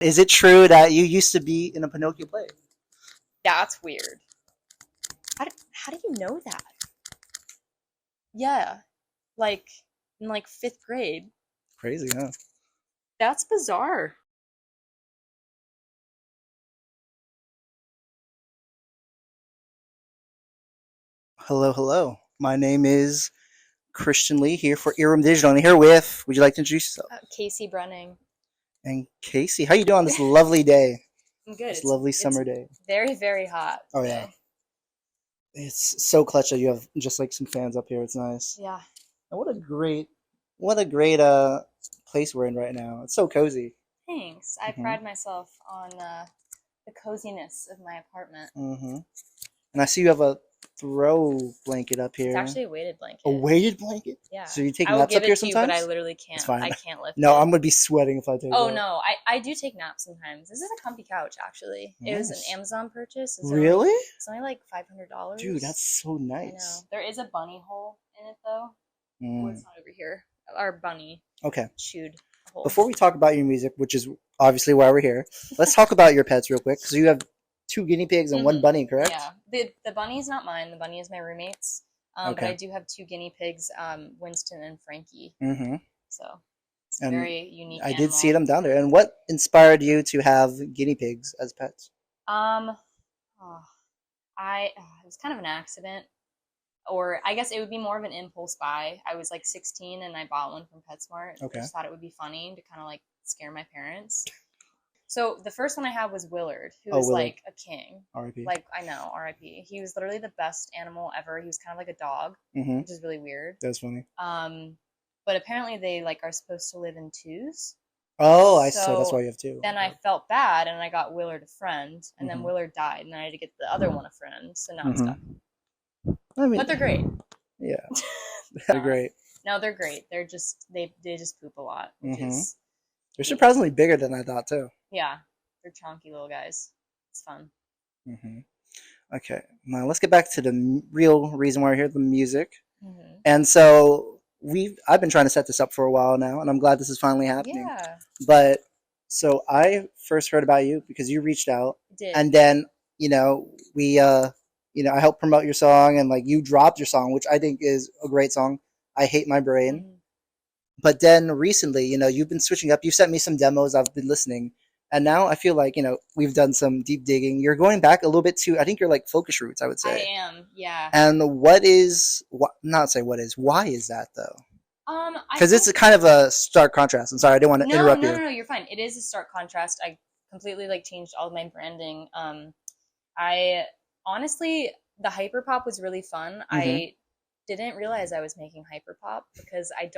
Is it true that you used to be in a Pinocchio play? That's weird. How did you know that? Yeah, like in like fifth grade. Crazy, huh? That's bizarre. Hello, hello. My name is Christian Lee here for Earworm Digital. And here with, would you like to introduce yourself? Casey Brenning. And Casey, how you doing on this lovely day? I'm good. This lovely It's summer day. very, very hot Oh today. yeah, it's so clutch that you have just like some fans up here. It's nice. Yeah. And what a great place we're in right now. It's so cozy. Thanks. I pride myself on the coziness of my apartment. And I see you have a throw blanket up here. It's actually a weighted blanket. A weighted blanket? Yeah. So you take I will naps give up here it to you, but sometimes? I literally can't. It's fine. I can't lift No, it. I'm gonna be sweating if I take Oh that. no, I do take naps sometimes. This is a comfy couch, actually. It was an Nice. Amazon purchase. Really? It's only like $500. Dude, that's so I know. nice. There is a bunny hole in it though. Oh, it's not over here. Our bunny Okay. chewed a hole. Before we talk about your music, which is obviously why we're here, let's talk about your pets real quick. Because you have 2 guinea pigs and 1 bunny, correct? Yeah. The bunny is not mine. The bunny is my roommate's. But I do have 2 guinea pigs, Winston and Frankie. So it's a very unique I animal. did see them down there. And what inspired you to have guinea pigs as pets? It was kind of an accident. Or I guess it would be more of an impulse buy. I was like 16 and I bought one from PetSmart. Okay. I just thought it would be funny to kind of like scare my parents. So the first one I had was Willard, who was Willard. like a king. R.I.P. Like, I know, R.I.P. He was literally the best animal ever. He was kind of like a dog, which is really weird. That's funny. But apparently they like are supposed to live in 2s. Oh, so that's why you have 2. Then I felt bad and I got Willard a friend, and then Willard died, and then I had to get the other one a friend. So now I'm stuck. I mean, but they're great. Yeah, they're great. No, they're great. They're just they just poop a lot, which is they're surprisingly bigger than I thought too. Yeah, they're chunky little guys. It's fun. Okay, now let's get back to the real reason why we're here, the music. And so I've been trying to set this up for a while now, and I'm glad this is finally happening. Yeah. But so I first heard about you because you reached out, and then we I helped promote your song, and like you dropped your song, which I think is a great song. I Hate My Brain. But then recently, you've been switching up. You sent me some demos. I've been listening. And now I feel like, we've done some deep digging. You're going back a little bit to, I think you're like focus roots, I would say. I am, yeah. And why is that though? Because it's a kind of a stark contrast. I'm sorry, I didn't want to interrupt you. No, you're fine. It is a stark contrast. I completely like changed all of my branding. I honestly, the hyperpop was really fun. I didn't realize I was making hyperpop because I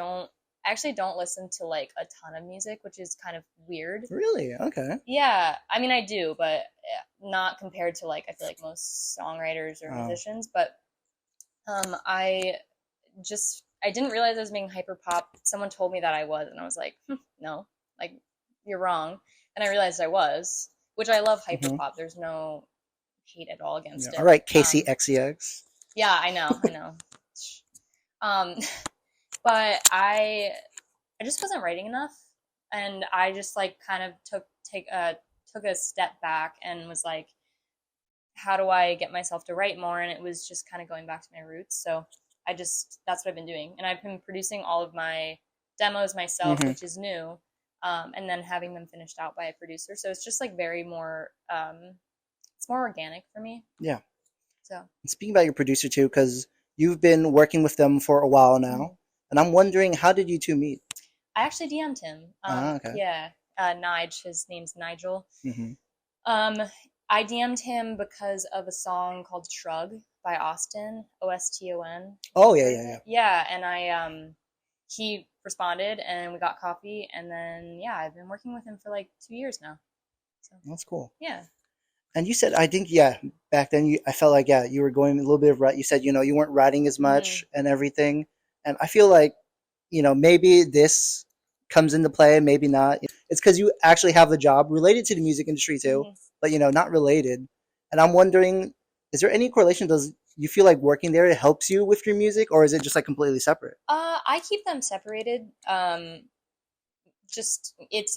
actually don't listen to like a ton of music, which is kind of weird. Really? Okay. Yeah. I mean, I do, but not compared to like, I feel like most songwriters or musicians, but I didn't realize I was making hyperpop. Someone told me that I was, and I was like, no, like you're wrong. And I realized I was, which I love hyperpop. There's no hate at all against it. All right, Casey XEX. Yeah, I know. But I just wasn't writing enough, and I just like kind of took a step back and was like, how do I get myself to write more? And it was just kind of going back to my roots. So that's what I've been doing, and I've been producing all of my demos myself, which is new, and then having them finished out by a producer. So it's just like very more, it's more organic for me. Yeah. So and speaking about your producer too, because you've been working with them for a while now. And I'm wondering, how did you 2 meet? I actually DM'd him. Okay. Yeah, Nige. His name's Nigel. I DM'd him because of a song called Shrug by Austin, Oston. Oh, yeah. Yeah, and he responded, and we got coffee, and then, yeah, I've been working with him for like 2 years now. So, that's cool. Yeah. And you said, I think, back then, I felt like, you were going a little bit of, you said, you weren't writing as much and everything. And I feel like, maybe this comes into play, maybe not. It's because you actually have a job related to the music industry too, but, not related. And I'm wondering, is there any correlation? Does you feel like working there helps you with your music, or is it just like completely separate? I keep them separated. It's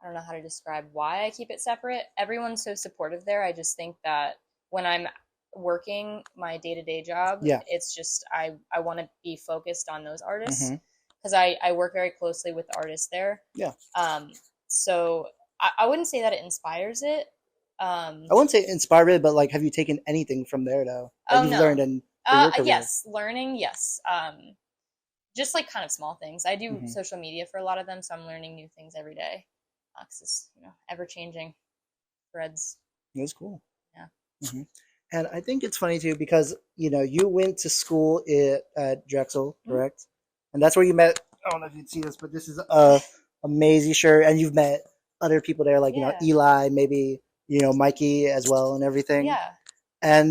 I don't know how to describe why I keep it separate. Everyone's so supportive there. I just think that when I'm working my day-to-day job, Yeah. it's just I want to be focused on those artists Mm-hmm. because I work very closely with the artists there. Yeah. So I wouldn't say that it inspires it. I wouldn't say inspired, but like, have you taken anything from there though that Oh you've no. learned in for your career? Yes, learning, yes. Just like kind of small things. I do Mm-hmm. social media for a lot of them, so I'm learning new things every day. Because it's ever changing threads. That's cool. Yeah. Mm-hmm. And I think it's funny too because you went to school at Drexel, correct? Mm-hmm. And that's where you met. I don't know if you'd see this, but this is a Maisie shirt, and you've met other people there, like Eli, maybe Mikey as well, and everything. Yeah.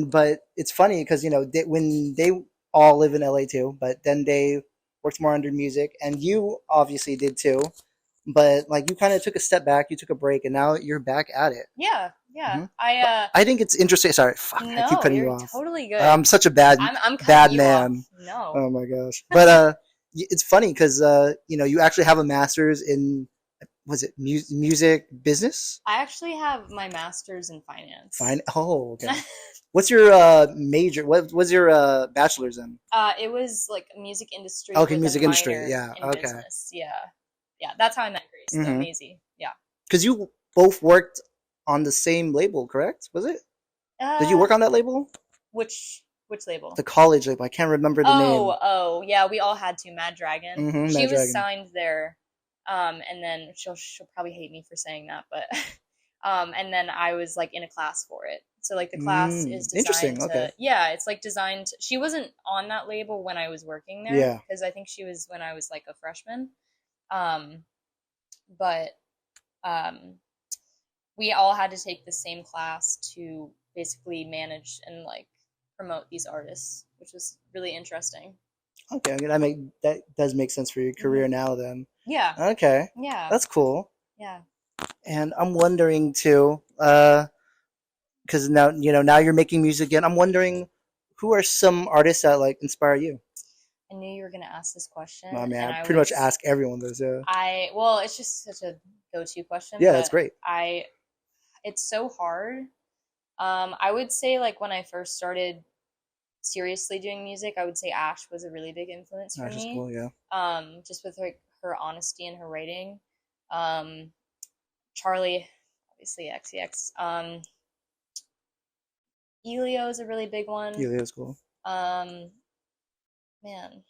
But it's funny because when they all live in LA too, but then they worked more under music, and you obviously did too. But like you kind of took a step back, you took a break, and now you're back at it. Yeah, yeah. Mm-hmm. I think it's interesting. Sorry, fuck, no, I keep cutting you you're off. Totally good. I'm such a bad man. Off. No. Oh my gosh. But it's funny because you actually have a master's in was it music business? I actually have my master's in finance. Oh, okay. What's your major? What was your bachelor's in? It was like music industry. Okay, music industry. Yeah. Okay. Business. Yeah. Yeah, that's how I met Grace. Mm-hmm. Amazing. Yeah. Because you both worked on the same label, correct? Was it? Did you work on that label? Which label? The college label. I can't remember the name. Oh, yeah. We all had to. Mad Dragon. Mm-hmm, she Mad was Dragon. signed there, and then she'll probably hate me for saying that, but and then I was like in a class for it. So like the class is designed interesting. Okay. Yeah, it's like designed. She wasn't on that label when I was working there. Yeah. Because I think she was when I was like a freshman. But we all had to take the same class to basically manage and like promote these artists, which was really interesting. Okay, that does make sense for your career now then. Yeah. Okay. Yeah. That's cool. Yeah. And I'm wondering too, because now you're making music again. I'm wondering who are some artists that like inspire you? I knew you were gonna ask this question. I mean, I pretty much ask everyone this. Yeah. Well, it's just such a go-to question. Yeah, that's great. It's so hard. I would say like when I first started seriously doing music, I would say Ash was a really big influence for me. Ash is cool, yeah. Just with her honesty and her writing. Charlie, obviously XCX. Elio is a really big one. Elio's cool. Man,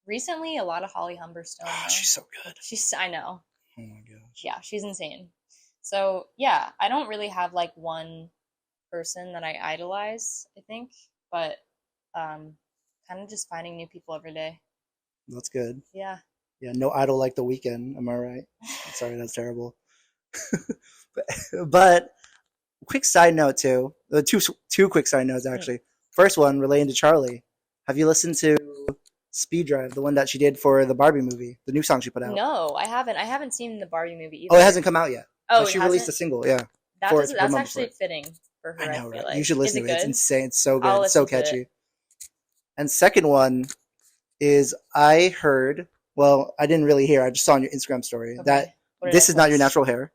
recently a lot of Holly Humberstone. Oh, she's so good. I know. Oh my gosh. Yeah, she's insane. So yeah, I don't really have like one person that I idolize, I think, but kind of just finding new people every day. That's good. Yeah. Yeah, no idol like The Weeknd. Am I right? Sorry, that's terrible. but quick side note too. Two quick side notes actually. First one relating to Charlie. Have you listened to Speed Drive, the one that she did for the Barbie movie, the new song she put out? No, I haven't. I haven't seen the Barbie movie either. Oh, it hasn't come out yet. Oh, she released a single. Yeah, that's actually fitting for her. I know, right? Like. You should listen to it. It's insane. It's so good. It's so catchy. And second one is I heard. Well, I didn't really hear. I just saw on your Instagram story that this is not your natural hair.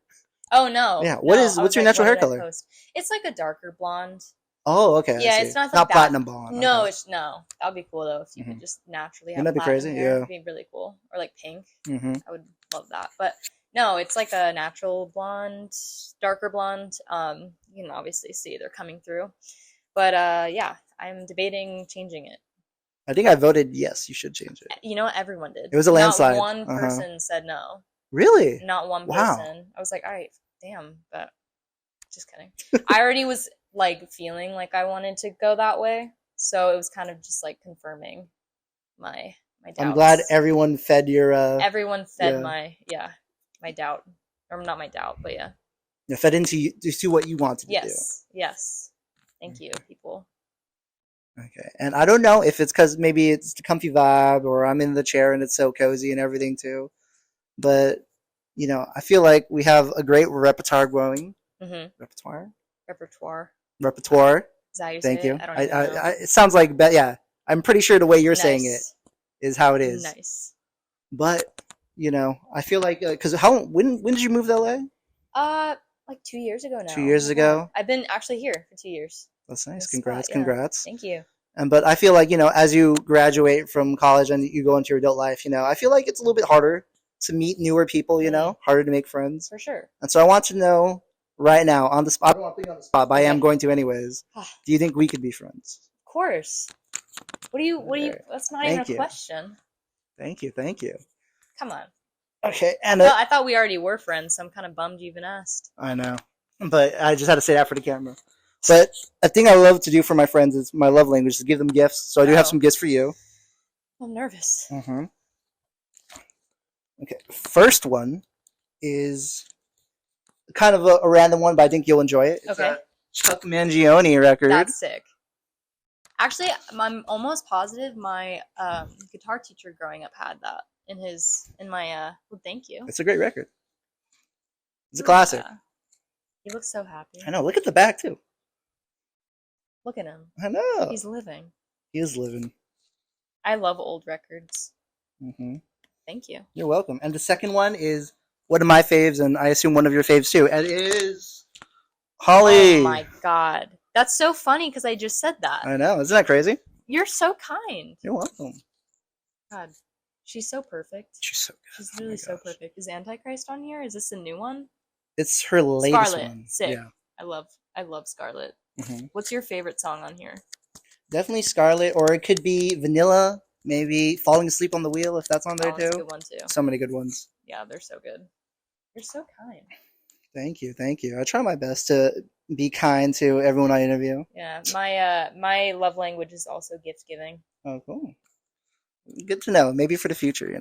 Oh no. Yeah. What's your natural hair color? It's like a darker blonde. Oh, okay. Yeah, it's not like platinum blonde. No, okay. That would be cool though if you could just naturally have. Wouldn't that be crazy? Hair. Yeah, it'd be really cool. Or like pink. Mm-hmm. I would love that. But no, it's like a natural blonde, darker blonde. You can obviously see they're coming through. But yeah, I'm debating changing it. I think I voted yes. You should change it. You know what? Everyone did. It was a landslide. Not one person said no. Really? Not one person. Wow. I was like, all right, damn. But just kidding. I already was like feeling like I wanted to go that way, so it was kind of just like confirming my doubts. I'm glad everyone fed your. Everyone fed my doubt, or not my doubt, but yeah. Yeah, fed into you to see what you wanted to do. Yes. Thank you, people. Okay, and I don't know if it's because maybe it's the comfy vibe, or I'm in the chair and it's so cozy and everything too, but I feel like we have a great repertoire growing. Mm-hmm. Repertoire. Is that how you Thank say you. It? I don't even know. It sounds like, yeah. I'm pretty sure the way you're saying it is how it is. Nice. But I feel like because when did you move to LA? Like 2 years ago now. 2 years Yeah. ago. I've been actually here for 2 years. That's nice. This spot, Congrats, yeah. congrats. Thank you. But I feel like, as you graduate from college and you go into your adult life, I feel like it's a little bit harder to meet newer people, harder to make friends. For sure. And so I want to know right now on the spot. I don't want to put you on the spot, but I am going to anyways. Do you think we could be friends? Of course. What do you, that's not even a question. Thank you. Come on. Okay. And I thought we already were friends, so I'm kind of bummed you even asked. I know. But I just had to say that for the camera. But a thing I love to do for my friends is my love language is give them gifts. So I do have some gifts for you. I'm nervous. Mm-hmm. Okay. First one is kind of a random one, but I think you'll enjoy it. It's a Chuck Mangione record. That's sick. Actually, I'm almost positive my guitar teacher growing up had that in my well, thank you. It's a great record. It's a classic. He looks so happy. I know. Look at the back too. Look at him. I know. He's living. He is living. I love old records. Mm-hmm. Thank you. You're welcome. And the second one is one of my faves, and I assume one of your faves too. And it is Holly. Oh my god. That's so funny because I just said that. I know. Isn't that crazy? You're so kind. You're welcome. God. She's so perfect. She's so good. She's really so perfect. Is Antichrist on here? Is this a new one? It's her latest Scarlet. one. Sick. Yeah. I love Scarlet. Mm-hmm. What's your favorite song on here? Definitely Scarlet, or it could be Vanilla. Maybe Falling Asleep on the Wheel, if that's on there too. That's a good one too. So many good ones. Yeah, they're so good. You're so kind. Thank you. I try my best to be kind to everyone I interview. Yeah, my love language is also gift giving. Oh, cool. Good to know. Maybe for the future,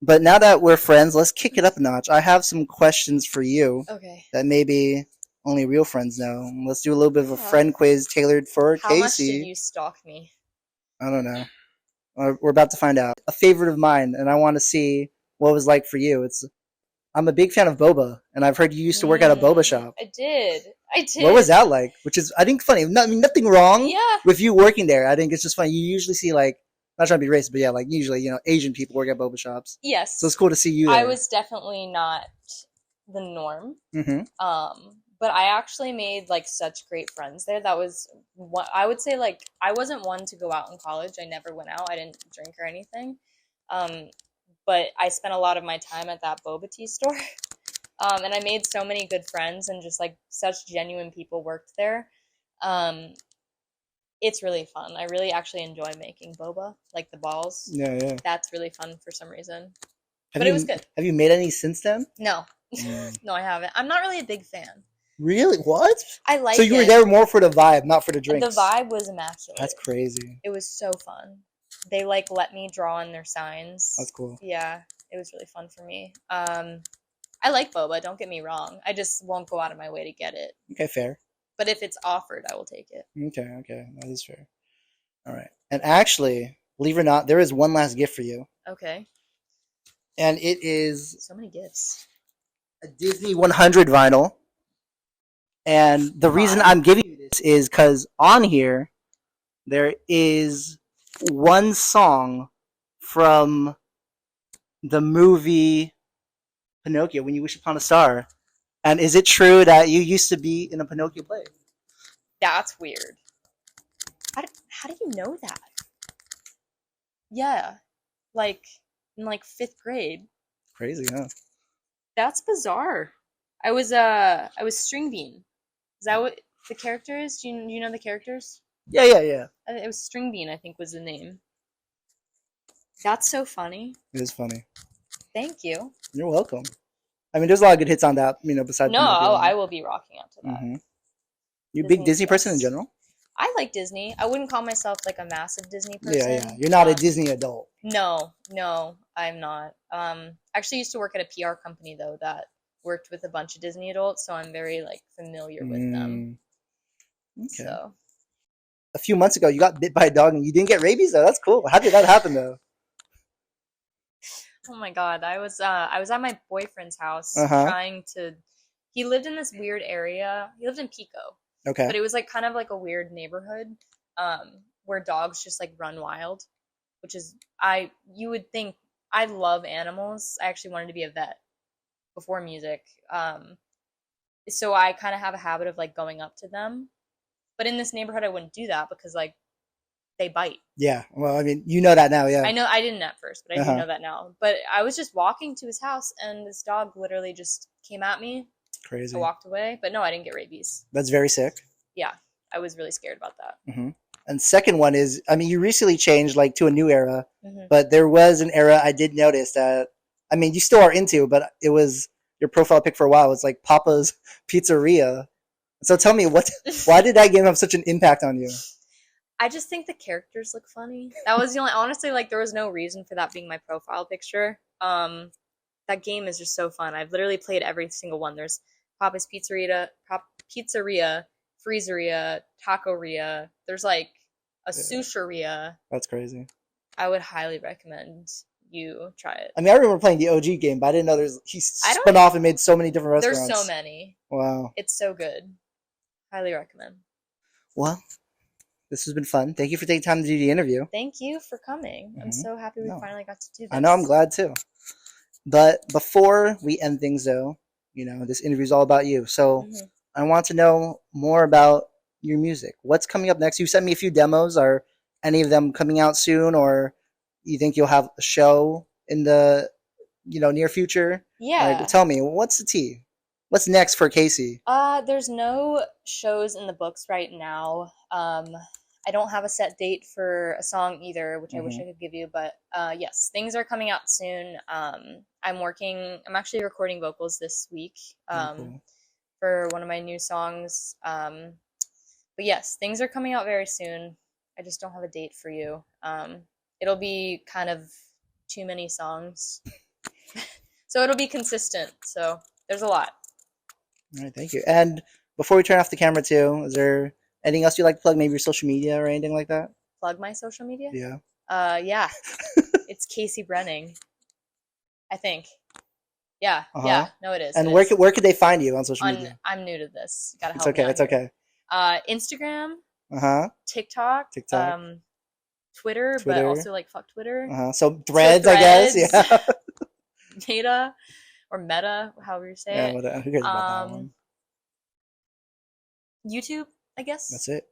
But now that we're friends, let's kick it up a notch. I have some questions for you. Okay. That maybe only real friends know. Let's do a little bit of a friend quiz tailored for Casey. How much did you stalk me? I don't know. We're about to find out. A favorite of mine, and I want to see what it was like for you. I'm a big fan of boba, and I've heard you used to work at a boba shop. I did. What was that like? Which is, I think, funny. Nothing wrong Yeah. with you working there. I think it's just funny. You usually see, like, not trying to be racist, but yeah, like, usually, Asian people work at boba shops. Yes. So it's cool to see you there. I was definitely not the norm. Mm-hmm. But I actually made, like, such great friends there. That was what I would say, like, I wasn't one to go out in college. I never went out. I didn't drink or anything. But I spent a lot of my time at that boba tea store. And I made so many good friends, and just, like, such genuine people worked there. It's really fun. I really actually enjoy making boba, like the balls. Yeah. That's really fun for some reason. But it was good. Have you made any since then? No. No, I haven't. I'm not really a big fan. Really? What? I like it. So you were there more for the vibe, not for the drinks. The vibe was immaculate. That's crazy. It was so fun. They, like, let me draw on their signs. That's cool. Yeah, it was really fun for me. I like boba, don't get me wrong. I just won't go out of my way to get it. Okay, fair. But if it's offered, I will take it. Okay. That is fair. All right. And actually, believe it or not, there is one last gift for you. Okay. And it is... So many gifts. A Disney 100 vinyl. And the reason I'm giving you this is because on here, there is one song from the movie Pinnochio, When You Wish Upon a Star. And is it true that you used to be in a Pinocchio play? That's weird. How do you know that? Yeah. Like, in, like, 5th grade. Crazy, huh? That's bizarre. I was String Bean. Is that what the character is? Do you know the characters? Yeah. It was String Bean, I think was the name. That's so funny. It is funny. Thank you. You're welcome. I mean, there's a lot of good hits on that, besides... No, I will be rocking out to that. Mm-hmm. You a big Disney person in general? I like Disney. I wouldn't call myself, like, a massive Disney person. Yeah. You're not a Disney adult. No, I'm not. I actually used to work at a PR company, though, that worked with a bunch of Disney adults, so I'm very, like, familiar with them. Okay. So. A few months ago, you got bit by a dog and you didn't get rabies, though. That's cool. How did that happen, though? Oh my god, I was at my boyfriend's house trying to... He lived in this weird area. He lived in Pico. Okay. But it was, like, kind of like a weird neighborhood where dogs just, like, run wild, which is... You would think... I love animals. I actually wanted to be a vet. before music. So I kind of have a habit of like going up to them. But in this neighborhood, I wouldn't do that because like they bite. Yeah. Well, I mean, you know that now, yeah. I know I didn't at first, but I do know that now. But I was just walking to his house, and this dog literally just came at me. Crazy. I walked away, but no, I didn't get rabies. That's very sick. Yeah, I was really scared about that. Mm-hmm. And second one is, I mean, you recently changed like to a new era, but there was an era I did notice that, I mean, you still are into, but it was your profile pic for a while. It's like Papa's Pizzeria. So tell me, why did that game have such an impact on you? I just think the characters look funny. That was the only, honestly, like there was no reason for that being my profile picture. That game is just so fun. I've literally played every single one. There's Papa's Pizzeria, Freezeria, Tacoria. There's like a Sushiria. That's crazy. I would highly recommend you try it. I mean, I remember playing the OG game, but I didn't know he spun off and made so many different restaurants. There's so many. Wow. It's so good. Highly recommend. Well, this has been fun. Thank you for taking time to do the interview. Thank you for coming. I'm so happy we finally got to do this. I know, I'm glad too. But before we end things though, this interview is all about you. So I want to know more about your music. What's coming up next? You sent me a few demos. Are any of them coming out soon, or you think you'll have a show in the near future? Yeah. Tell me, what's the tea? What's next for Casey? There's no shows in the books right now. I don't have a set date for a song either, which I wish I could give you, but yes, things are coming out soon. I'm actually recording vocals this week for one of my new songs. But yes, things are coming out very soon. I just don't have a date for you. It'll be kind of too many songs. So it'll be consistent. So there's a lot. All right, thank you. And before we turn off the camera too, is there anything else you'd like to plug? Maybe your social media or anything like that? Plug my social media? Yeah. Yeah. It's Casey Brenning, I think. Yeah. Yeah. No, it is. And where could they find you on social media? I'm new to this. Gotta help It's okay. me out It's here. okay. Instagram. TikTok. Twitter, but also like fuck Twitter. So threads, I guess. Yeah. Meta, however you say it. Who cares about that one? YouTube, I guess. That's it.